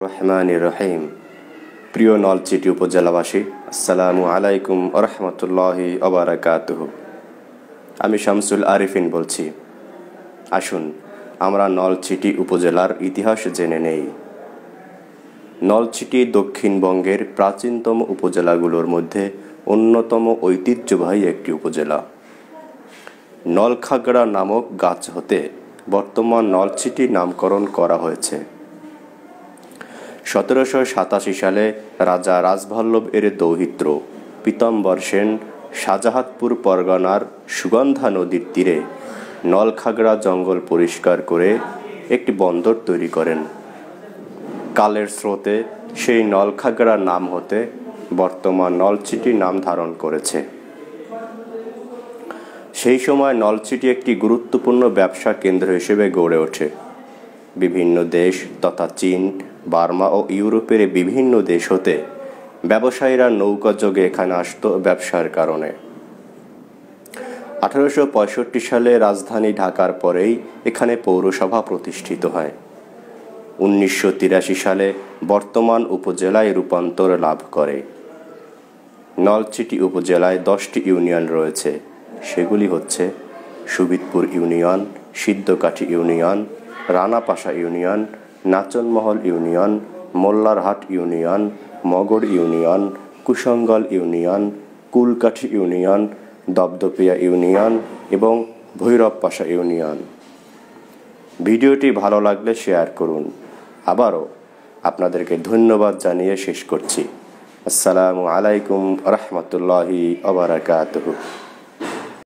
রহমানির রহিম। প্রিয় নলছিটি উপজেলাবাসী, আসসালামু আলাইকুম ওয়া রাহমাতুল্লাহি ওয়া বারাকাতুহু। আমি শামসুল আরিফিন বলছি। আসুন আমরা নলছিটি উপজেলার ইতিহাস জেনে নেই। নলছিটি দক্ষিণবঙ্গের প্রাচীনতম উপজেলাগুলোর মধ্যে অন্যতম ঐতিহ্যবাহী একটি উপজেলা। নলখাগড়া নামক গাছ হতে বর্তমান নলছিটি নামকরণ করা হয়েছে। 1787 সালে রাজা রাজবল্লভ এর দৌহিত্র পীতাম্বর সেন শাহজাহানপুর পরগনার সুগন্ধা নদীর তীরে নলখাগড়া জঙ্গল পরিষ্কার করে একটি বন্দর তৈরি করেন। কালের স্রোতে সেই নলখাগড়া নাম হতে বর্তমান নলছিটি নাম ধারণ করেছে। সেই সময় নলছিটি একটি গুরুত্বপূর্ণ ব্যবসা কেন্দ্র হিসেবে গড়ে ওঠে। বিভিন্ন দেশ তথা চীন, বার্মা ও ইউরোপের বিভিন্ন দেশ হতে ব্যবসায়ীরা নৌকা যোগে এখানে আসত ব্যবসার কারণে। 1865 সালে রাজধানী ঢাকার পরেই এখানে পৌরসভা প্রতিষ্ঠিত হয়। 1983 সালে বর্তমান উপজেলায় রূপান্তর লাভ করে। নলছিটি উপজেলায় 10টি ইউনিয়ন রয়েছে। সেগুলি হচ্ছে Subidpur union, Siddhakathi union, Ranapasha union, Nachanmahal union, Mollarhat union, Magar union, Kushangal union, Kulkathi union, Dapdapia union এবং ভৈরবপাশা ইউনিয়ন। ভিডিওটি ভালো লাগলে শেয়ার করুন। আবারও আপনাদেরকে ধন্যবাদ জানিয়ে শেষ করছি। আসসালামু আলাইকুম ওয়া রাহমাতুল্লাহি ওয়া বারাকাতুহু।